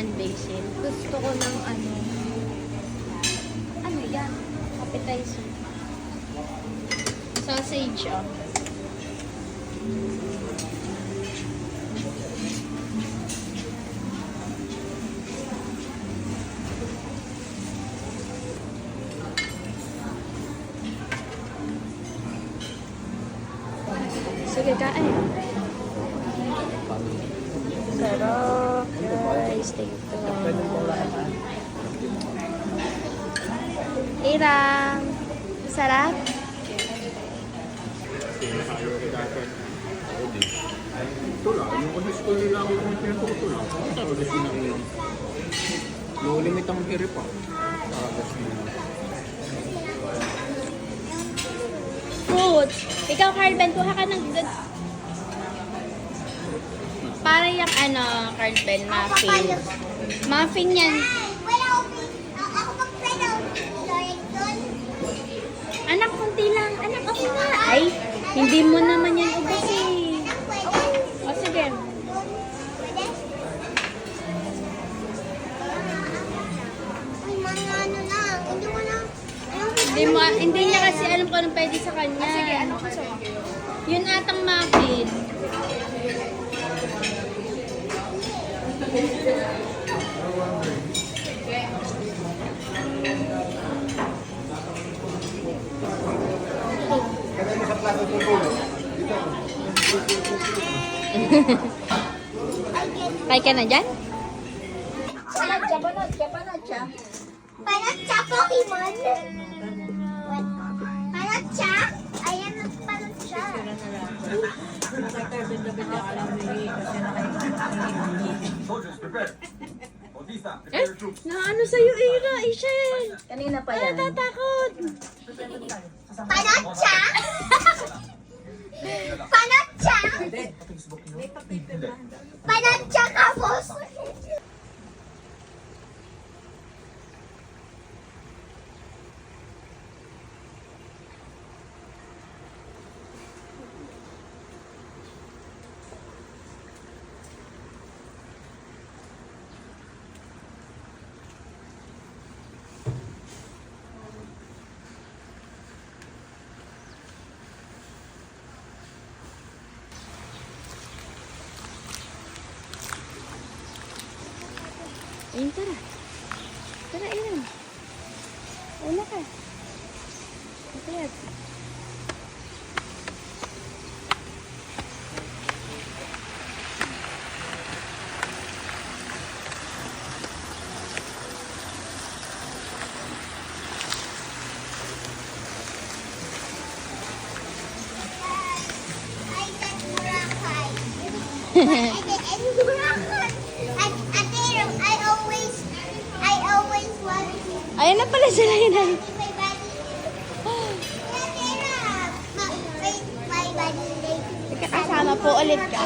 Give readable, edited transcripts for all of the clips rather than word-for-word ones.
and basil. Gusto ko ng ano yan? Appetizer. Sausage, oh. Sige, kain. Sarap, guys. Thank you. Irang. Sarap? Ito lang, yung ulis ko nila ako kung pinatuto lang. Ito ulis nila ko lang. No limit ang kiri pa. Fruits. Ikaw, Carben, kuha ka ng good. Para yung Carben, muffin. Muffin yan. Anak, kunti lang. Anak, okay na. Ay, hindi mo naman yan ubos eh. O, sige. Hindi niya kasi alam kung anong pwede sa kanya. Sige, ano gusto mo? Yun atang muffin. Kaya ka na dyan? Panatsa Pokemon. Panatsa? Ayan ang panatsa. Na ano sa'yo, Ira, Ishel? Kanina pa yan. Natatakot. Panatsa? Panatsa? Panatsa ka, boss? Ayun, tara. Tara, ayun. Una ka. Matayat. I get Boracay. I get Boracay. I always want to Ayun na pala sila yun. see my body. My body later. Kasama po ulit ka.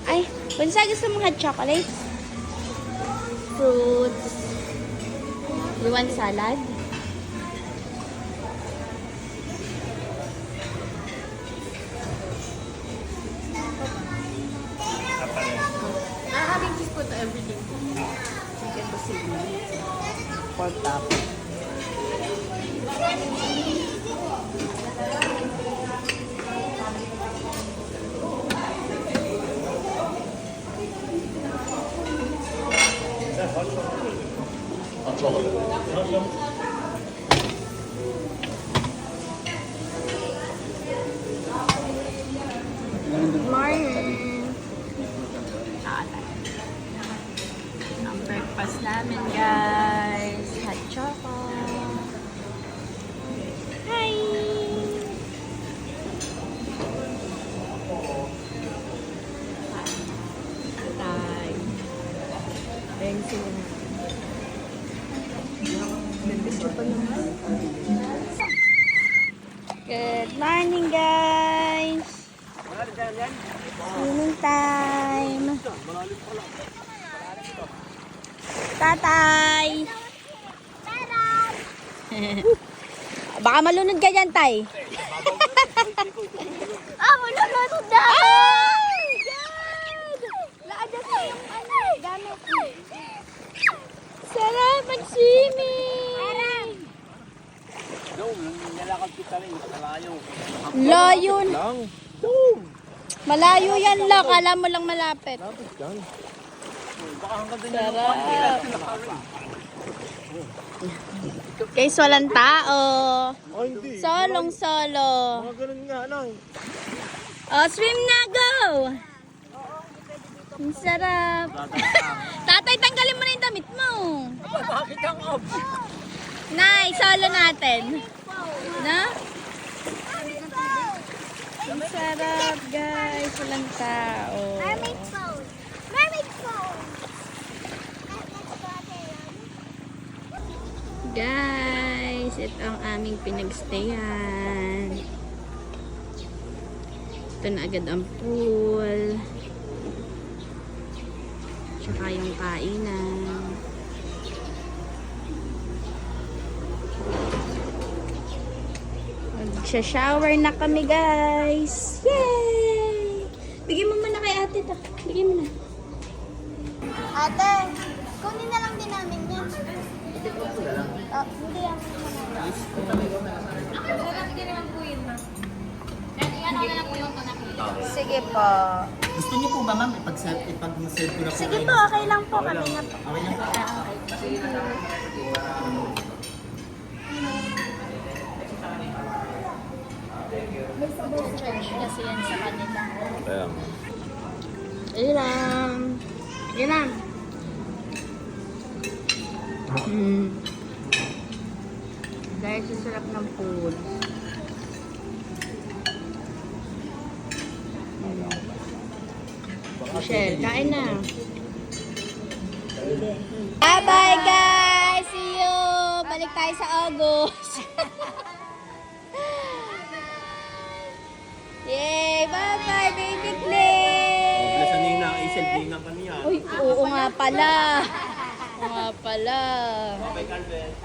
Ay, bansa gusto mo ng chocolates? Fruits. You want salad? Having to put everything. Chicken to seaweed. Pork top. Morning. Ang breakfast namin, guys. Hot choco. Hi! Tay. Ayun sila na. Nandito pa naman. Good morning, guys! Swimming time! Tatay! Baka malunod ka dyan, tay. Malulunod na! Ay! God! Laadya sa yung gamit. Swimming! Doon, nalakad kita rin. Malayo. Layo na. Lang. Doon. Malayo yan la. Kala mo lang malapit. Lapit yan. Baka hanggang doon Sarap. Guys, walang tao. Ay, hindi. Solong solo. Mga ganun nga lang. Oh, swim na, go! Ang sarap. Tatay, tanggalin mo na yung damit mo. Bakit ang up? Nay, solo natin. Na? Ang sarap, guys. Walang tao. Mermaid phone. Mermaid phone. Guys, ito ang aming pinagstayan. Ito na agad ang pool. Tsaka yung kainan. Magsha-shower na kami, guys. Yay! Bigyan mo muna kay ate to. Bigyan mo na. Ate, kunin na lang din namin yan. Hindi yan. Sige po. Gusto niyo po ba ma'am ipag-serve ko na po? Sige po, okay lang po. Kami na po. Okay lang po. Kasi yan sa kanila. Ayan. Ilang. Ilang. Guys, ang sarap ng pool. Michelle, kain na. Bye-bye guys! See you! Balik tayo sa August. Yay! Bye-bye, baby Clay! Bless na nina, i-selfie nga pa niya. Uy, oo nga pala. Oo nga pala. Bye, Calvin.